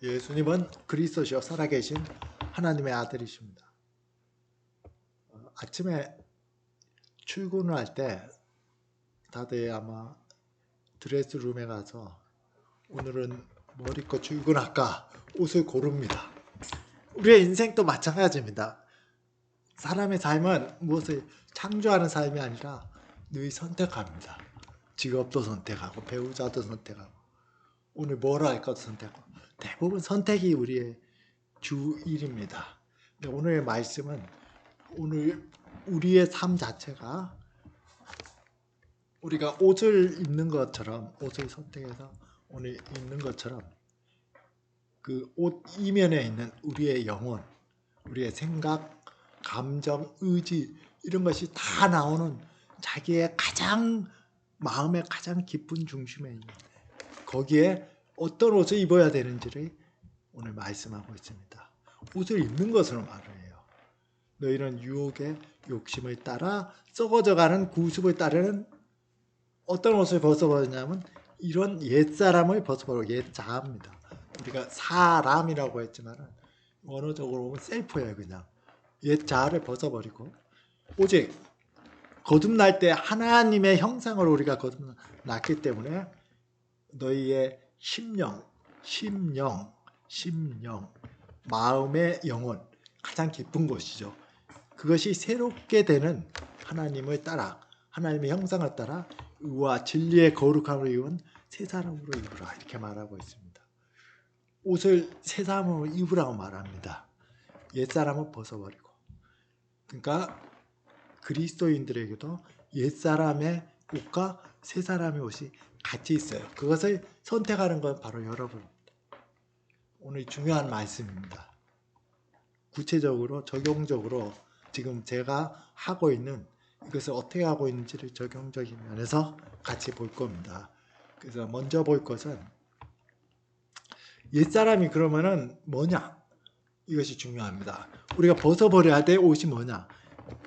예수님은 그리스도시요 살아계신 하나님의 아들이십니다. 아침에 출근을 할 때 다들 아마 드레스룸에 가서 오늘은 뭘 입고 출근할까 옷을 고릅니다. 우리의 인생도 마찬가지입니다. 사람의 삶은 무엇을 창조하는 삶이 아니라 늘 선택합니다. 직업도 선택하고 배우자도 선택하고 오늘 뭘 할까도 선택하고 대부분 선택이 우리의 주 일입니다. 오늘의 말씀은 오늘 우리의 삶 자체가 우리가 옷을 입는 것처럼 옷을 선택해서 오늘 입는 것처럼 그 옷 이면에 있는 우리의 영혼, 우리의 생각, 감정, 의지 이런 것이 다 나오는 자기의 가장 마음의 가장 깊은 중심에 있는 거기에 어떤 옷을 입어야 되는지를 오늘 말씀하고 있습니다. 옷을 입는 것으로 말을 해요. 너희는 유혹의 욕심을 따라 썩어져가는 구습을 따르는 어떤 옷을 벗어버리냐면 이런 옛사람을 벗어버리고 옛자아입니다. 우리가 사람이라고 했지만 원어적으로 보면 셀프예요. 그냥 옛자아를 벗어버리고 오직 거듭날 때 하나님의 형상으로 우리가 거듭났기 때문에 너희의 심령, 마음의 영혼 가장 깊은 곳이죠. 그것이 새롭게 되는 하나님을 따라 하나님의 형상을 따라 의와 진리의 거룩함을 입은 새 사람으로 입으라 이렇게 말하고 있습니다. 옷을 새 사람으로 입으라고 말합니다. 옛사람은 벗어버리고. 그러니까 그리스도인들에게도 옛사람의 옷과 새 사람의 옷이 같이 있어요. 그것을 선택하는 건 바로 여러분입니다. 오늘 중요한 말씀입니다. 구체적으로 적용적으로 지금 제가 하고 있는 이것을 어떻게 하고 있는지를 적용적인 면에서 같이 볼 겁니다. 그래서 먼저 볼 것은 옛사람이 그러면은 뭐냐? 이것이 중요합니다. 우리가 벗어버려야 될 옷이 뭐냐?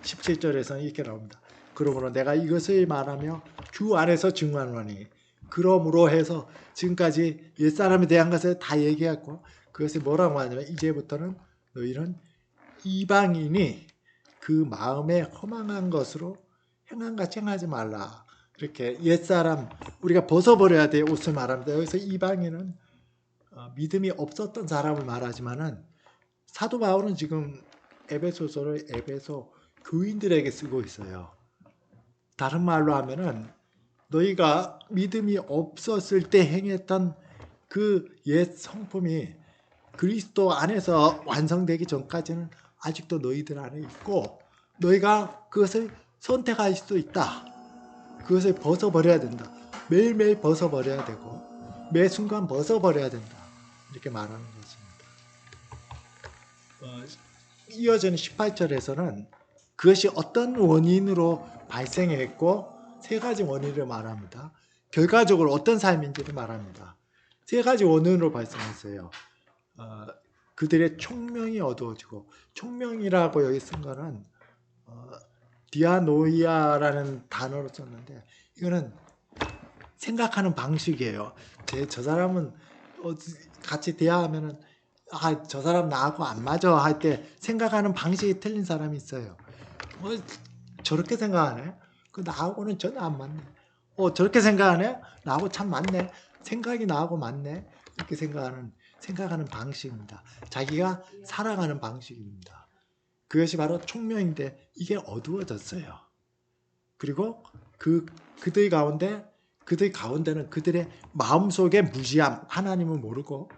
17절에서는 이렇게 나옵니다. 그러므로 내가 이것을 말하며 주 안에서 증언하노니 그러므로 해서 지금까지 옛사람에 대한 것을 다 얘기했고 그것이 뭐라고 하냐면 이제부터는 너희는 이방인이 그 마음에 허망한 것으로 행한같이 행하지 말라. 이렇게 옛사람 우리가 벗어버려야 될 옷을 말합니다. 여기서 이방인은 믿음이 없었던 사람을 말하지만은 사도 바울은 지금 에베소서를 에베소 교인들에게 쓰고 있어요. 다른 말로 하면은 너희가 믿음이 없었을 때 행했던 그 옛 성품이 그리스도 안에서 완성되기 전까지는 아직도 너희들 안에 있고 너희가 그것을 선택할 수도 있다. 그것을 벗어버려야 된다. 매일매일 벗어버려야 되고 매 순간 벗어버려야 된다. 이렇게 말하는 것입니다. 이어지는 18절에서는 그것이 어떤 원인으로 발생했고 세 가지 원인을 말합니다. 결과적으로 어떤 삶인지를 말합니다. 세 가지 원인으로 발생했어요. 그들의 총명이 어두워지고 총명이라고 여기 쓴 거는 디아노이아라는 단어로 썼는데 이거는 생각하는 방식이에요. 저 사람은 같이 대화하면은 저 사람 나하고 안 맞아 할 때 생각하는 방식이 틀린 사람이 있어요. 저렇게 생각하네. 그 나하고는 전혀 안 맞네. 저렇게 생각하네. 나하고 참 맞네. 생각이 나하고 맞네. 이렇게 생각하는 방식입니다. 자기가 살아가는 방식입니다. 그것이 바로 총명인데 이게 어두워졌어요. 그리고 그들 가운데는 그들의 마음속의 무지함, 하나님을 모르고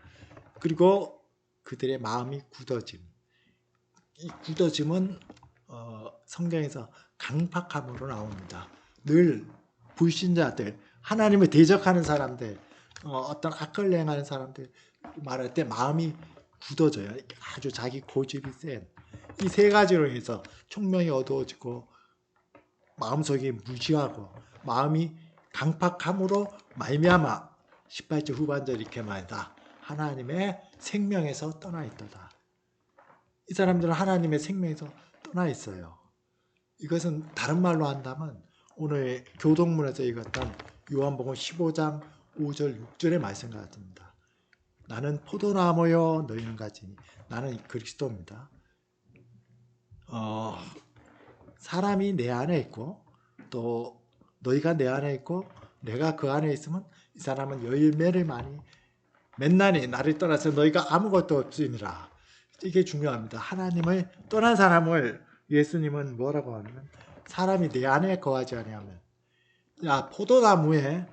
그리고 그들의 마음이 굳어짐. 이 굳어짐은 성경에서 강팍함으로 나옵니다. 늘 불신자들, 하나님을 대적하는 사람들, 어떤 악을 행하는 사람들 말할 때 마음이 굳어져요. 아주 자기 고집이 센. 이 세 가지로 해서 총명이 어두워지고 마음속이 무지하고 마음이 강팍함으로 말미암아 18절 후반절 이렇게 말다. 하나님의 생명에서 떠나 있도다. 이 사람들은 하나님의 생명에서 떠나 있어요. 이것은 다른 말로 한다면 오늘 교동문에서 읽었던 요한복음 15장 5절 6절의 말씀 같습니다. 나는 포도나무요 너희는 가지니. 나는 그리스도입니다. 사람이 내 안에 있고 또 너희가 내 안에 있고 내가 그 안에 있으면 이 사람은 열매를 많이 맨날이 나를 떠나서 너희가 아무것도 없으니라. 이게 중요합니다. 하나님을 떠난 사람을 예수님은 뭐라고 하냐면 사람이 내 안에 거하지 아니하면 포도나무에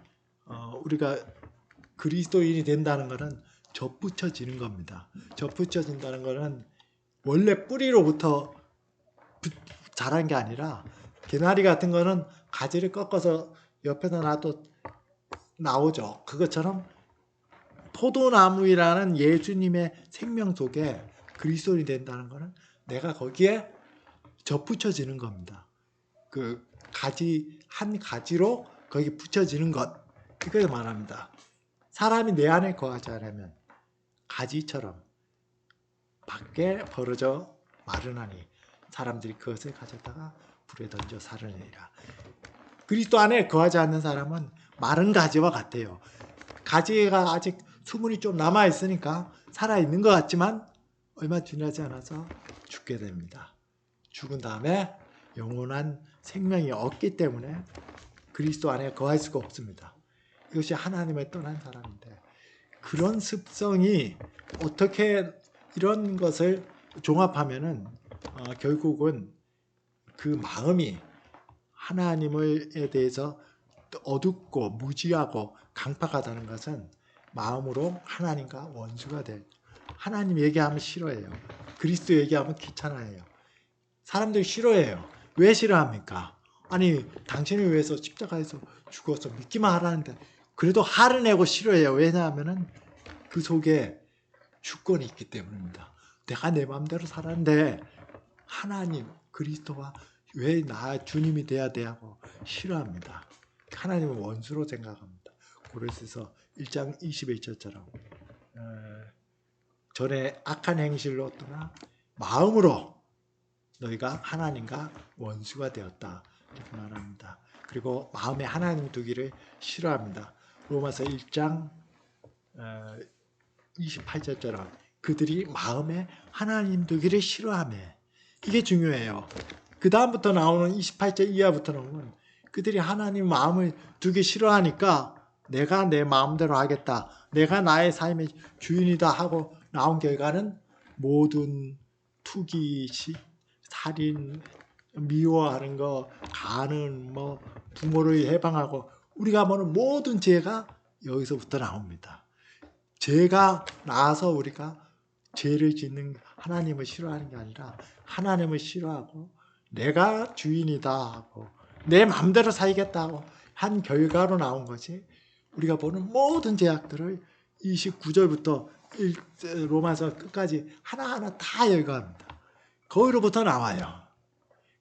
우리가 그리스도인이 된다는 것은 접붙여지는 겁니다. 접붙여진다는 것은 원래 뿌리로부터 자란 게 아니라 개나리 같은 거는 가지를 꺾어서 옆에다 놔도 나오죠. 그것처럼 포도나무라는 예수님의 생명 속에 그리스도인이 된다는 것은 내가 거기에 접붙여지는 겁니다. 그 가지 한 가지로 거기 붙여지는 것 이걸 말합니다. 사람이 내 안에 거하지 않으면 가지처럼 밖에 벌어져 마르나니 사람들이 그것을 가져다가 불에 던져 사르느니라. 그리스도 안에 거하지 않는 사람은 마른 가지와 같아요. 가지가 아직 수분이 좀 남아 있으니까 살아 있는 것 같지만 얼마 지나지 않아서 죽게 됩니다. 죽은 다음에 영원한 생명이 없기 때문에 그리스도 안에 거할 수가 없습니다. 이것이 하나님을 떠난 사람인데 그런 습성이 어떻게 이런 것을 종합하면은 결국은 그 마음이 하나님에 대해서 어둡고 무지하고 강팍하다는 것은 마음으로 하나님과 원수가 될. 하나님 얘기하면 싫어해요. 그리스도 얘기하면 귀찮아해요. 사람들이 싫어해요. 왜 싫어합니까? 아니 당신을 위해서 십자가에서 죽어서 믿기만 하라는데 그래도 화를 내고 싫어해요. 왜냐하면 그 속에 주권이 있기 때문입니다. 내가 내 마음대로 살았는데 하나님 그리스도와 왜 나 주님이 돼야 돼 하고 싫어합니다. 하나님은 원수로 생각합니다. 고린도서 1장 21절처럼 전에 악한 행실로 떠나 마음으로 너희가 하나님과 원수가 되었다 이렇게 말합니다. 그리고 마음에 하나님 두기를 싫어합니다. 로마서 1장 28절처럼 그들이 마음에 하나님 두기를 싫어하며 이게 중요해요. 그 다음부터 나오는 28절 이하부터 나오는 그들이 하나님 마음을 두기 싫어하니까 내가 내 마음대로 하겠다. 내가 나의 삶의 주인이다 하고 나온 결과는 모든 투기, 살인, 미워하는 거, 가는 뭐 부모를 해방하고 우리가 보는 모든 죄가 여기서부터 나옵니다. 죄가 나와서 우리가 죄를 짓는 하나님을 싫어하는 게 아니라 하나님을 싫어하고 내가 주인이다 하고 내 마음대로 살겠다 하고 한 결과로 나온 것이 우리가 보는 모든 죄악들을 29절부터 로마서 끝까지 하나하나 다 열거합니다. 거기로부터 나와요.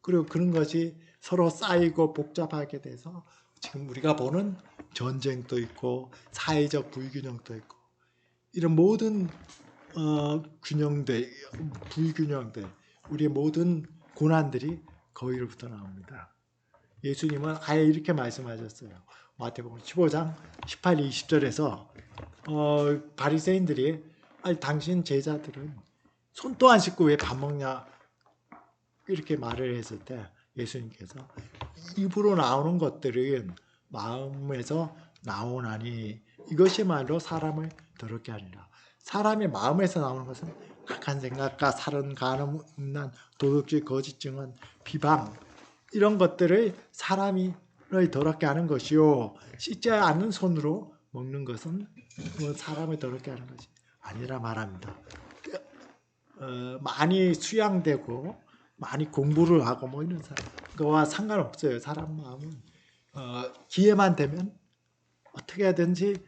그리고 그런 것이 서로 쌓이고 복잡하게 돼서 지금 우리가 보는 전쟁도 있고 사회적 불균형도 있고 이런 모든 불균형들 우리의 모든 고난들이 거기로부터 나옵니다. 예수님은 아예 이렇게 말씀하셨어요. 마태복음 15장 18, 20절에서 바리새인들이 아니 당신 제자들은 손도 안 씻고 왜 밥 먹냐 이렇게 말을 했을 때 예수님께서 입으로 나오는 것들은 마음에서 나오나니 이것이말로 사람을 더럽게 하리라. 사람의 마음에서 나오는 것은 악한 생각과 살은, 간음, 음란, 도둑질, 거짓 증언, 비방 이런 것들을 사람을 더럽게 하는 것이요 씻지 않은 손으로 먹는 것은 사람을 더럽게 하는 것이 아니라 말합니다. 많이 수양되고 많이 공부를 하고 뭐 이런 거와 상관없어요. 사람 마음은 기회만 되면 어떻게 하든지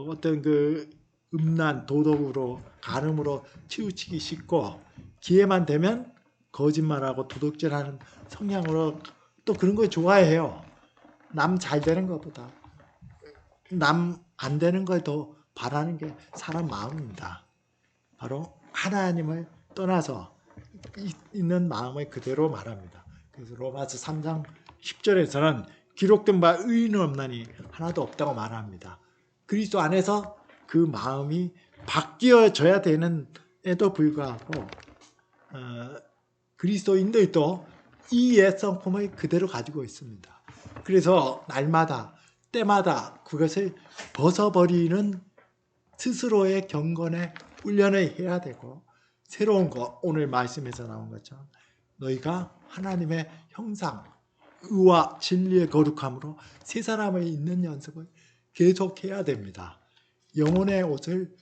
어떤 그 음란, 도덕으로, 간음으로 치우치기 쉽고 기회만 되면 거짓말하고 도둑질하는 성향으로 또 그런 걸 좋아해요. 남 잘 되는 것보다 남 안 되는 걸 더 바라는 게 사람 마음입니다. 바로 하나님을 떠나서 있는 마음을 그대로 말합니다. 그래서 로마서 3장 10절에서는 기록된 바 의인은 없나니 하나도 없다고 말합니다. 그리스도 안에서 그 마음이 바뀌어져야 되는에도 불구하고 그리스도인들도 이 옛 성품을 그대로 가지고 있습니다. 그래서 날마다 때마다 그것을 벗어버리는 스스로의 경건의 훈련을 해야 되고, 새로운 거, 오늘 말씀에서 나온 것처럼 너희가 하나님의 형상, 의와 진리의 거룩함으로 새 사람을 잇는 연습을 계속해야 됩니다. 영혼의 옷을,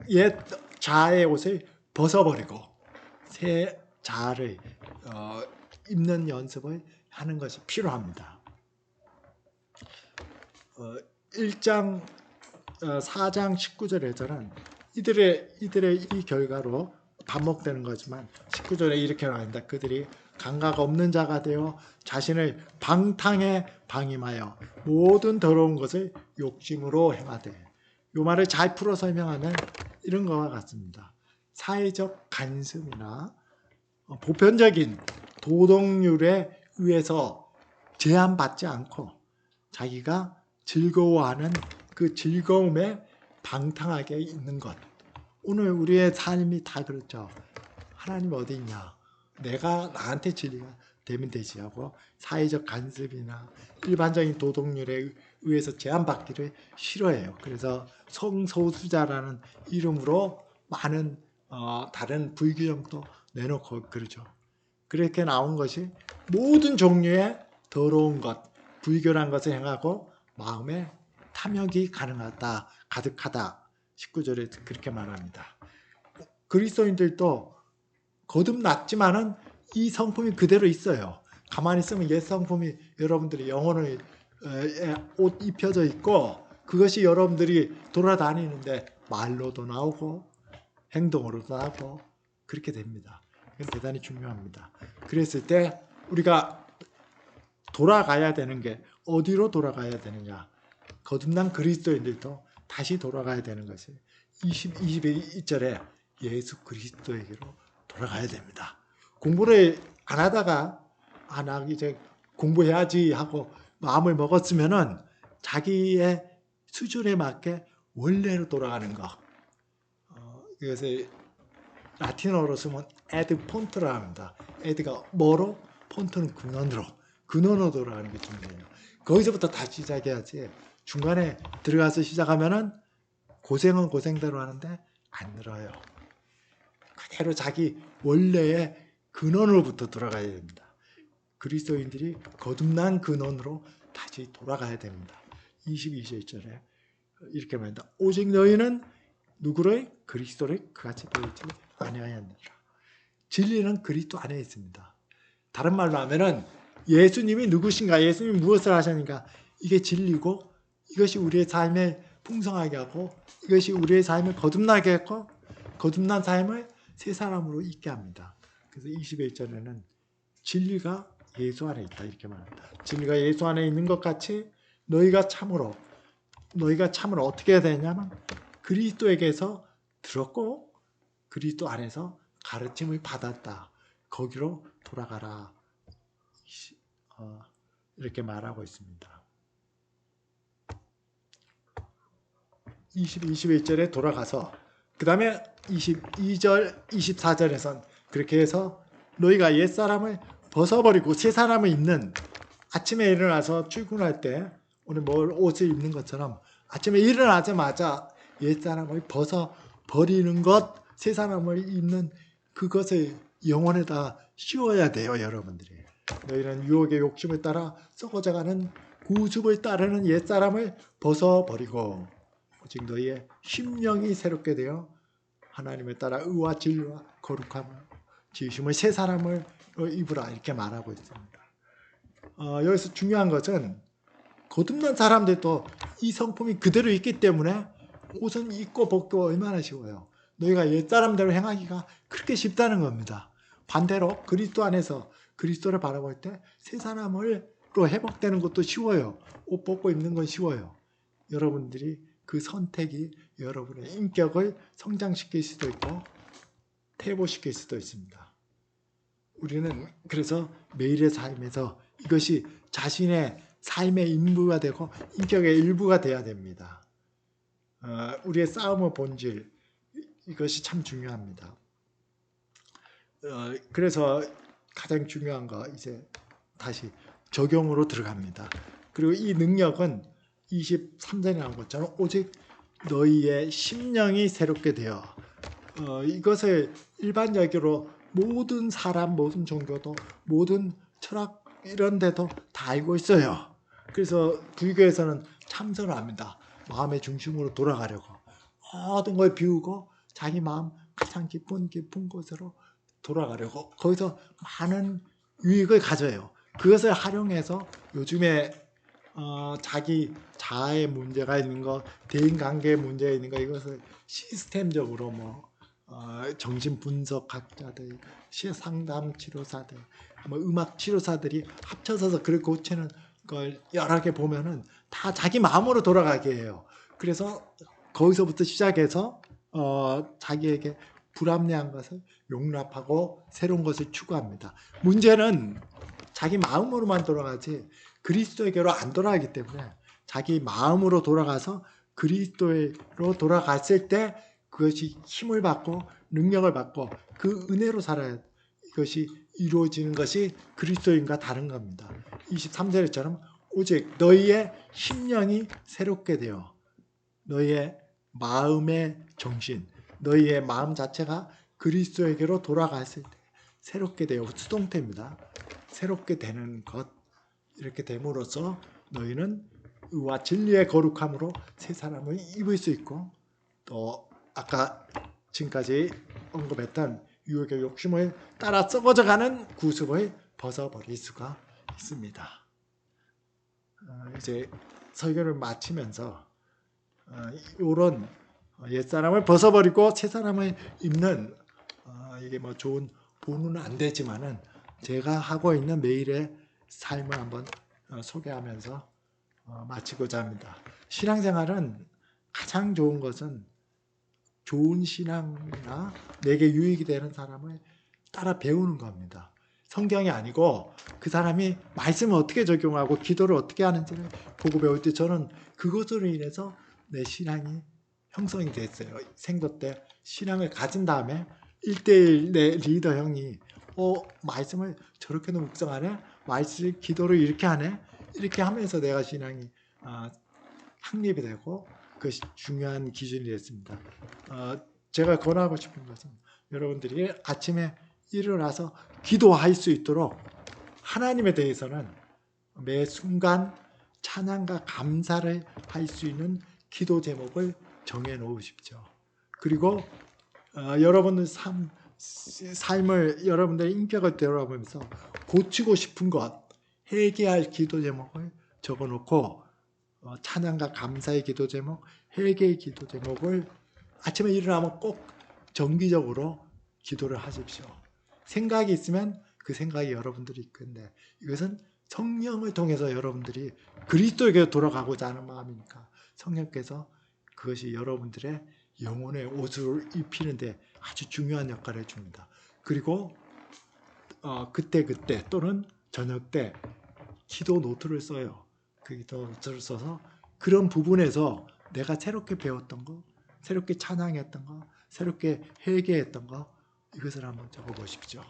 옛 자아의 옷을 벗어버리고 새 자아를 입는 연습을 하는 것이 필요합니다. 4장 19절에서는 이들의 이 결과로 반복되는 거지만 19절에 이렇게 나옵니다. 그들이 감각 없는 자가 되어 자신을 방탕에 방임하여 모든 더러운 것을 욕심으로 행하되. 이 말을 잘 풀어 설명하면 이런 것과 같습니다. 사회적 간섭이나 보편적인 도덕률에 의해서 제한받지 않고 자기가 즐거워하는 그 즐거움에 방탕하게 있는 것. 오늘 우리의 삶이 다 그렇죠. 하나님 어디 있냐? 내가 나한테 진리가 되면 되지 하고 사회적 간섭이나 일반적인 도덕률에 의해서 제한받기를 싫어해요. 그래서 성소수자라는 이름으로 많은 다른 불교형도 내놓고 그러죠. 그렇게 나온 것이 모든 종류의 더러운 것, 불교란 것을 행하고 마음에 탐욕이 가능하다, 가득하다. 19절에 그렇게 말합니다. 그리스도인들도 거듭났지만은 이 성품이 그대로 있어요. 가만히 있으면 옛 성품이 여러분들이 영혼을 옷 입혀져 있고 그것이 여러분들이 돌아다니는데 말로도 나오고 행동으로도 나오고 그렇게 됩니다. 그건 대단히 중요합니다. 그랬을 때 우리가 돌아가야 되는 게 어디로 돌아가야 되느냐? 거듭난 그리스도인들도 다시 돌아가야 되는 것이 22절에 예수 그리스도에게로 돌아가야 됩니다. 공부를 안 하다가 이제 공부해야지 하고 마음을 먹었으면은 자기의 수준에 맞게 원래로 돌아가는 거. 이것을 라틴어로 쓰면 에드 폰트라 합니다. 에드가 뭐로? 폰트는 근원으로 돌아가는 게 중요해요. 거기서부터 다시 시작해야지 중간에 들어가서 시작하면은 고생은 고생대로 하는데 안 늘어요. 그대로 자기 원래의 근원으로부터 돌아가야 됩니다. 그리스도인들이 거듭난 근원으로 다시 돌아가야 됩니다. 22절에 이렇게 말합니다. 오직 너희는 누구를? 그리스도를 그같이 배우지 아니하였느니라. 진리는 그리스도 안에 있습니다. 다른 말로 하면은 예수님이 누구신가, 예수님이 무엇을 하셨는가, 이게 진리고 이것이 우리의 삶을 풍성하게 하고 이것이 우리의 삶을 거듭나게 했고 거듭난 삶을 새 사람으로 있게 합니다. 그래서 21절에는 진리가 예수 안에 있다 이렇게 말합니다. 진리가 예수 안에 있는 것 같이 너희가 참으로 어떻게 해야 되냐면 그리스도에게서 들었고 그리스도 안에서 가르침을 받았다. 거기로 돌아가라. 이렇게 말하고 있습니다. 21절에 돌아가서 그 다음에 22절, 24절에선 그렇게 해서 너희가 옛사람을 벗어버리고 새 사람을 입는, 아침에 일어나서 출근할 때 오늘 옷을 입는 것처럼 아침에 일어나자마자 옛사람을 벗어버리는 것, 새 사람을 입는 그것을 영혼에다 씌워야 돼요. 여러분들이. 너희는 유혹의 욕심을 따라 썩어져가는 구습을 따르는 옛사람을 벗어버리고 오직 너희의 심령이 새롭게 되어 하나님을 따라 의와 진리와 거룩함을 지으심을 새 사람을 입으라 이렇게 말하고 있습니다. 여기서 중요한 것은 거듭난 사람들도 이 성품이 그대로 있기 때문에 옷은 입고 벗고 얼마나 쉬워요. 너희가 옛사람대로 행하기가 그렇게 쉽다는 겁니다. 반대로 그리스도 안에서 그리스도를 바라볼 때 새 사람으로 회복되는 것도 쉬워요. 옷 벗고 입는 건 쉬워요. 여러분들이 그 선택이 여러분의 인격을 성장시킬 수도 있고 퇴보시킬 수도 있습니다. 우리는 그래서 매일의 삶에서 이것이 자신의 삶의 일부가 되고 인격의 일부가 돼야 됩니다. 우리의 싸움의 본질 이것이 참 중요합니다. 그래서 가장 중요한 거 이제 다시 적용으로 들어갑니다. 그리고 이 능력은 23절에 나온 것처럼 오직 너희의 심령이 새롭게 되어 이것을 일반적으로 모든 사람, 모든 종교도, 모든 철학 이런 데도 다 알고 있어요. 그래서 불교에서는 참선을 합니다. 마음의 중심으로 돌아가려고 모든 걸 비우고 자기 마음 가장 깊은 곳으로 돌아가려고 거기서 많은 유익을 가져요. 그것을 활용해서 요즘에 자기 자아의 문제가 있는 거, 대인관계의 문제가 있는 거 이것을 시스템적으로 정신 분석학자들, 상담 치료사들, 음악 치료사들이 합쳐서 그걸 고치는 걸 여러 개 보면은 다 자기 마음으로 돌아가게 해요. 그래서 거기서부터 시작해서 자기에게 불합리한 것을 용납하고 새로운 것을 추구합니다. 문제는 자기 마음으로만 돌아가지 그리스도에게로 안 돌아가기 때문에 자기 마음으로 돌아가서 그리스도로 돌아갔을 때 그것이 힘을 받고 능력을 받고 그 은혜로 살아야 이것이 이루어지는 것이 그리스도인과 다른 겁니다. 23절처럼 오직 너희의 심령이 새롭게 되어 너희의 마음의 정신, 너희의 마음 자체가 그리스도에게로 돌아갔을 때 새롭게 되어 수동태입니다. 새롭게 되는 것 이렇게 됨으로써 너희는 의와 진리의 거룩함으로 새 사람을 입을 수 있고 또 아까 지금까지 언급했던 유혹의 욕심을 따라 썩어져가는 구습을 벗어버릴 수가 있습니다. 이제 설교를 마치면서 이런 옛사람을 벗어버리고 새사람을 입는 이게 좋은 본은 안 되지만은 제가 하고 있는 매일의 삶을 한번 소개하면서 마치고자 합니다. 신앙생활은 가장 좋은 것은 좋은 신앙이나 내게 유익이 되는 사람을 따라 배우는 겁니다. 성경이 아니고 그 사람이 말씀을 어떻게 적용하고 기도를 어떻게 하는지를 보고 배울 때 저는 그것으로 인해서 내 신앙이 형성이 됐어요. 생도 때 신앙을 가진 다음에 1대1 내 리더 형이 말씀을 저렇게도 묵상하네? 말씀 기도를 이렇게 하네? 이렇게 하면서 내가 신앙이 확립이 되고 그것이 중요한 기준이 됐습니다. 제가 권하고 싶은 것은 여러분들이 아침에 일어나서 기도할 수 있도록 하나님에 대해서는 매 순간 찬양과 감사를 할 수 있는 기도 제목을 정해 놓으십시오. 그리고 여러분의 삶을 여러분들의 인격을 되돌아보면서 고치고 싶은 것, 회개할 기도 제목을 적어 놓고 찬양과 감사의 기도 제목, 회개의 기도 제목을 아침에 일어나면 꼭 정기적으로 기도를 하십시오. 생각이 있으면 그 생각이 여러분들이 있건데 이것은 성령을 통해서 여러분들이 그리스도에게 돌아가고자 하는 마음이니까 성령께서 그것이 여러분들의 영혼의 옷을 입히는데 아주 중요한 역할을 해줍니다. 그리고 그때 또는 저녁 때 기도 노트를 써요. 그 기도 노트를 써서 그런 부분에서 내가 새롭게 배웠던 거, 새롭게 찬양했던 거, 새롭게 회개했던 거 이것을 한번 적어보십시오.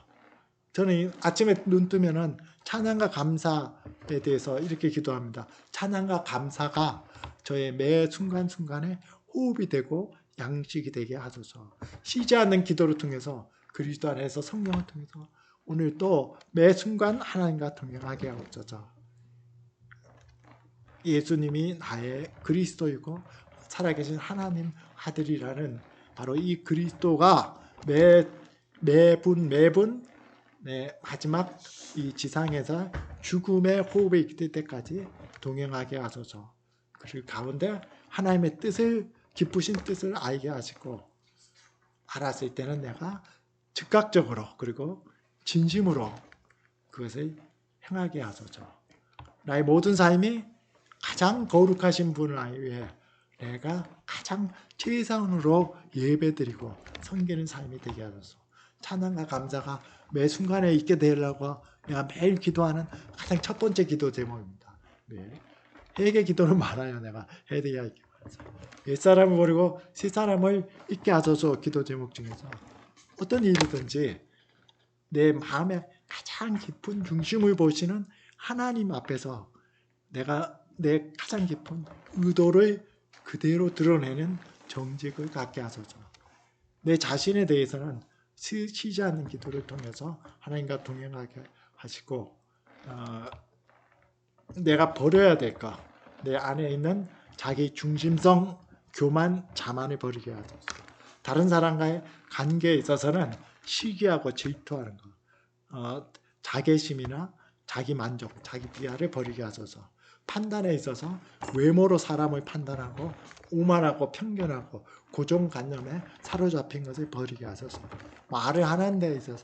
저는 아침에 눈 뜨면은 찬양과 감사에 대해서 이렇게 기도합니다. 찬양과 감사가 저의 매 순간순간에 호흡이 되고 양식이 되게 하소서. 쉬지 않는 기도를 통해서 그리스도 안에서 성령을 통해서 오늘 또 매 순간 하나님과 동행하게 하옵소서. 예수님이 나의 그리스도이고 살아계신 하나님 아들이라는 바로 이 그리스도가 매분 마지막 이 지상에서 죽음의 호흡에 이를 때까지 동행하게 하소서. 그 가운데 하나님의 뜻을 기쁘신 뜻을 알게 하시고 알았을 때는 내가 즉각적으로 그리고 진심으로 그것을 행하게 하소서. 나의 모든 삶이 가장 거룩하신 분을 위해 내가 가장 최선으로 예배드리고 섬기는 삶이 되게 하소서. 찬양과 감사가 매 순간에 있게 되려고 내가 매일 기도하는 가장 첫 번째 기도 제목입니다. 네. 회개 기도는 많아요. 내가 해드려야 할게요. 옛사람을 버리고 새사람을 있게 하소서. 기도 제목 중에서 어떤 일이든지 내 마음의 가장 깊은 중심을 보시는 하나님 앞에서 내가 내 가장 깊은 의도를 그대로 드러내는 정직을 갖게 하소서. 내 자신에 대해서는 쉬지 않는 기도를 통해서 하나님과 동행하게 하시고, 내가 버려야 될 것, 내 안에 있는 자기 중심성, 교만, 자만을 버리게 하소서. 다른 사람과의 관계에 있어서는 시기하고 질투하는 것, 자괴심이나 자기 만족, 자기 비하를 버리게 하소서. 판단에 있어서 외모로 사람을 판단하고 오만하고 편견하고 고정관념에 사로잡힌 것을 버리게 하소서. 말을 하는 데 있어서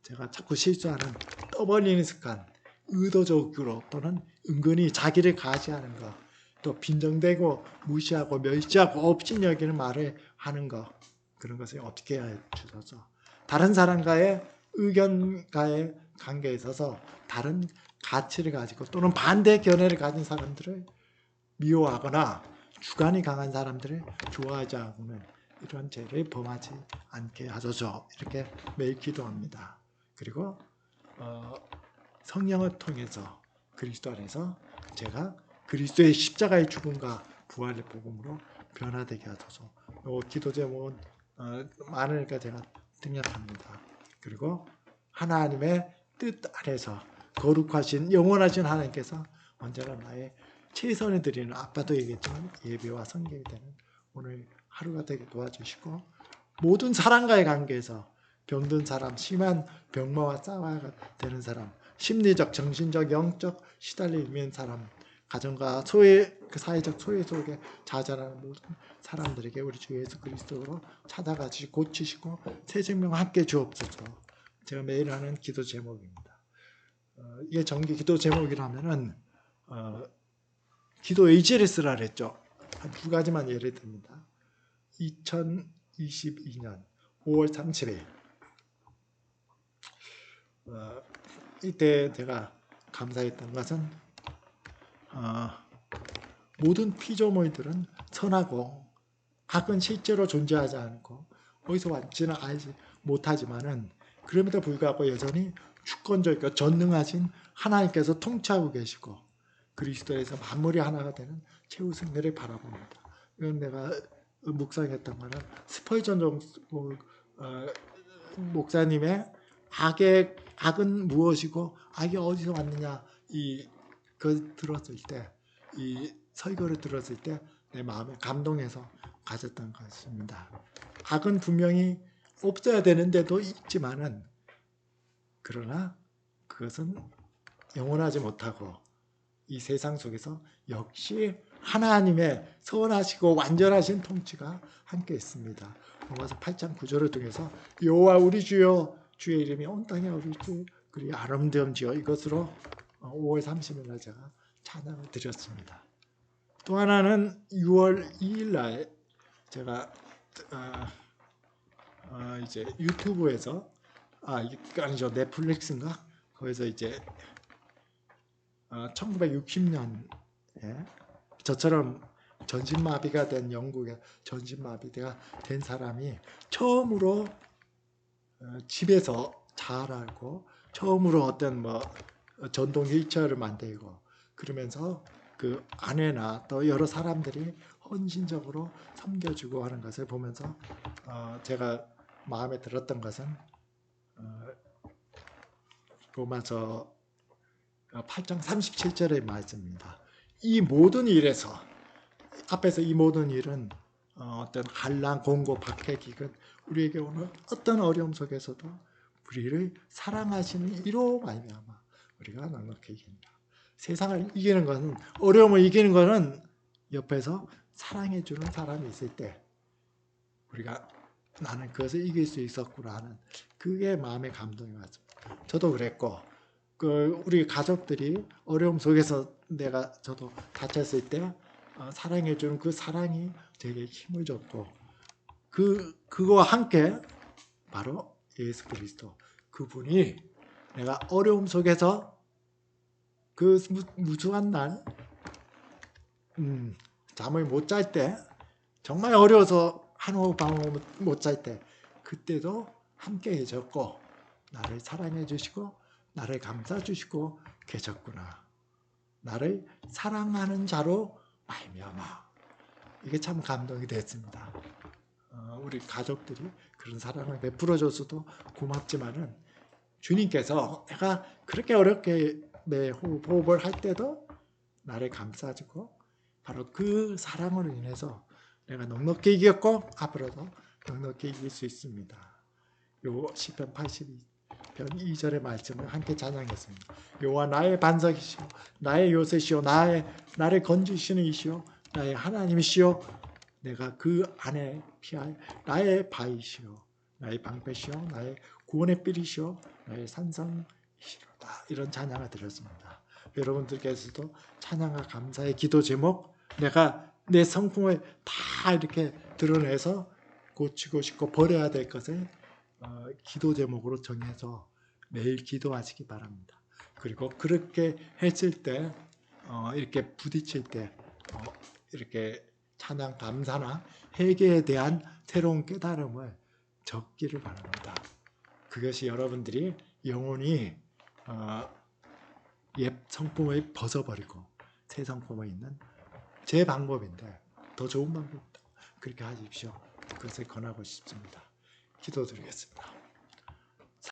제가 자꾸 실수하는 떠벌리는 습관, 의도적으로 또는 은근히 자기를 가시하는 것, 또 빈정대고 무시하고 멸시하고 업신여기는 말을 하는 것, 그런 것을 어떻게 해 주소서. 다른 사람과의 의견과의 관계에 있어서 다른 가치를 가지고 또는 반대 견해를 가진 사람들을 미워하거나 주관이 강한 사람들을 좋아하지 않는 이런 죄를 범하지 않게 하소서. 이렇게 매일 기도합니다. 그리고 성령을 통해서 그리스도 안에서 제가 그리스도의 십자가의 죽음과 부활의 복음으로 변화되게 하소서. 기도 제목은 많으니까 제가 등약합니다. 그리고 하나님의 뜻 안에서 거룩하신 영원하신 하나님께서 언제나 나의 최선을 드리는, 아빠도 얘기했지만 예배와 성경이 되는 오늘 하루가 되게 도와주시고, 모든 사람과의 관계에서 병든 사람, 심한 병마와 싸워야 되는 사람, 심리적, 정신적, 영적 시달려 있는 사람, 가정과 그 사회적 소외 속에 좌절하는 모든 사람들에게 우리 주 예수 그리스도로 찾아가시 고치시고 새 생명 함께 주옵소서. 제가 매일 하는 기도 제목입니다. 이게 정기 기도 제목이라면은 기도 의지를 쓰라 그랬죠. 한 두 가지만 예를 듭니다. 2022년 5월 30일 이때 제가 감사했던 것은 모든 피조물들은 선하고 악은 실제로 존재하지 않고 어디서 왔지는 알지 못하지만은 그럼에도 불구하고 여전히 주권적이고 전능하신 하나님께서 통치하고 계시고 그리스도에서 만물이 하나가 되는 최후 승리를 바라봅니다. 이건 내가 묵상했던 거는 스펄전 목사님의 악은 무엇이고 악이 어디서 왔느냐 그 들었을 때, 이 설교를 들었을 때 내 마음에 감동해서 가졌던 것입니다. 악은 분명히 없어야 되는데도 있지만은 그러나 그것은 영원하지 못하고 이 세상 속에서 역시 하나님의 선하시고 완전하신 통치가 함께 있습니다. 로마서 8장 9절을 통해서 여호와 우리 주여 주의 이름이 온 땅에 오르지 그리 아름다움지어 이것으로 5월 30일 날 제가 찬양을 드렸습니다. 또 하나는 6월 2일 날 제가 이제 유튜브에서 아니죠, 넷플릭스인가 거기서 이제 1960년에 저처럼 전신마비가 된 영국의 전신마비가 된 사람이 처음으로 집에서 자라고 처음으로 어떤 전동 휠체어를 만들고 그러면서 그 아내나 또 여러 사람들이 헌신적으로 섬겨주고 하는 것을 보면서 제가 마음에 들었던 것은 로마서 8장 37절의 말씀입니다. 이 모든 일에서 앞에서 이 모든 일은 어떤 한란, 공고, 박해, 기근 우리에게 오는 어떤 어려움 속에서도 우리를 사랑하시는 이로 말미암아 우리가 넉넉히 이긴다. 세상을 이기는 것은, 어려움을 이기는 것은 옆에서 사랑해 주는 사람이 있을 때 우리가 나는 그것을 이길 수 있었구나 하는 그게 마음의 감동이 왔습니다. 저도 그랬고 우리 가족들이 어려움 속에서 저도 다쳤을 때 사랑해 주는 그 사랑이 제게 힘을 줬고 그거와 함께 바로 예수 그리스도 그분이 내가 어려움 속에서 그 무수한 날 잠을 못 잘 때, 정말 어려워서 한 호흡 한 호흡 못 잘 때, 그때도 함께 해줬고 나를 사랑해 주시고 나를 감싸 주시고 계셨구나. 나를 사랑하는 자로 말미암아. 이게 참 감동이 됐습니다. 우리 가족들이 그런 사랑을 베풀어 줬어도 고맙지만은 주님께서 내가 그렇게 어렵게 내 호흡을 할 때도 나를 감싸주고 바로 그 사랑으로 인해서 내가 넉넉히 이겼고 앞으로도 넉넉히 이길 수 있습니다. 요 시편 82편 2절의 말씀을 함께 찬양했습니다. 여호와 나의 반석이시오 나의 요새시오 나를 건지시는 이시오 나의 하나님이시오 내가 그 안에 피할 나의 바위시오 나의 방패시오 나의 구원의 삘이시오 나의 산성이시로다. 이런 찬양을 드렸습니다. 여러분들께서도 찬양과 감사의 기도 제목 내가 내 성품을 다 이렇게 드러내서 고치고 싶고 버려야 될 것을 기도 제목으로 정해서 매일 기도하시기 바랍니다. 그리고 그렇게 했을 때 이렇게 부딪힐 때 이렇게 찬양 감사나 회개에 대한 새로운 깨달음을 적기를 바랍니다. 그것이 여러분들이 영혼이 옛 성품을 벗어버리고 새 성품에 있는 제 방법인데 더 좋은 방법도 그렇게 하십시오. 그것을 권하고 싶습니다. 기도드리겠습니다.